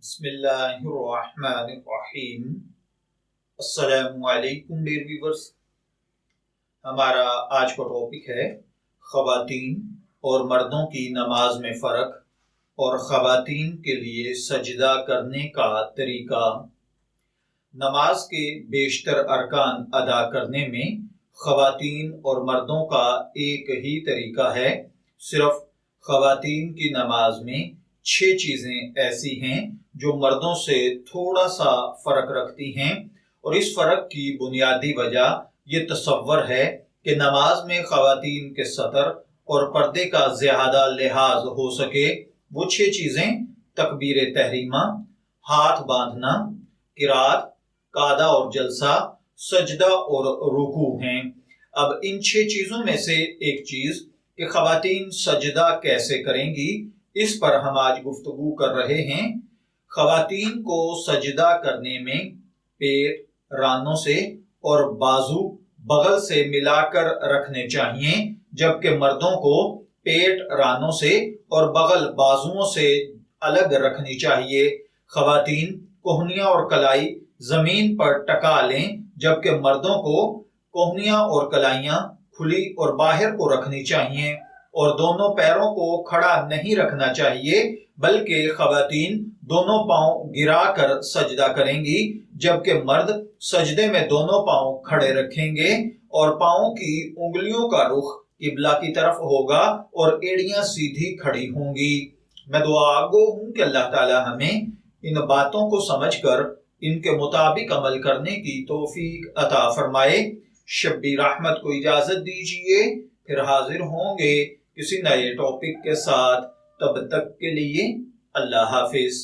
بسم اللہ الرحمن الرحیم۔ السلام علیکم ڈیئر ویورز، ہمارا آج کا ٹاپک ہے خواتین اور مردوں کی نماز میں فرق اور خواتین کے لیے سجدہ کرنے کا طریقہ۔ نماز کے بیشتر ارکان ادا کرنے میں خواتین اور مردوں کا ایک ہی طریقہ ہے، صرف خواتین کی نماز میں 6 چیزیں ایسی ہیں جو مردوں سے تھوڑا سا فرق رکھتی ہیں، اور اس فرق کی بنیادی وجہ یہ تصور ہے کہ نماز میں خواتین کے سطر اور پردے کا زیادہ لحاظ ہو سکے۔ وہ 6 چیزیں تکبیر تحریمہ، ہاتھ باندھنا، قرات، قعدہ اور جلسہ، سجدہ اور رکوع ہیں۔ اب ان 6 چیزوں میں سے ایک چیز کہ خواتین سجدہ کیسے کریں گی، اس پر ہم آج گفتگو کر رہے ہیں۔ خواتین کو سجدہ کرنے میں پیٹ رانوں سے اور بازو بغل سے ملا کر رکھنے چاہیے، جبکہ مردوں کو پیٹ رانوں سے اور بغل بازوؤں سے الگ رکھنی چاہیے۔ خواتین کوہنیاں اور کلائی زمین پر ٹکا لیں، جبکہ مردوں کو کوہنیاں اور کلائیاں کھلی اور باہر کو رکھنی چاہیے، اور دونوں پیروں کو کھڑا نہیں رکھنا چاہیے، بلکہ خواتین دونوں پاؤں گرا کر سجدہ کریں گی، جبکہ مرد سجدے میں دونوں پاؤں کھڑے رکھیں گے اور پاؤں کی انگلیوں کا رخ قبلہ کی طرف ہوگا اور ایڑیاں سیدھی کھڑی ہوں گی۔ میں دعا گو ہوں کہ اللہ تعالی ہمیں ان باتوں کو سمجھ کر ان کے مطابق عمل کرنے کی توفیق عطا فرمائے۔ شبیر احمد کو اجازت دیجیے، پھر حاضر ہوں گے کسی نئے ٹاپک کے ساتھ۔ تب تک کے لیے اللہ حافظ۔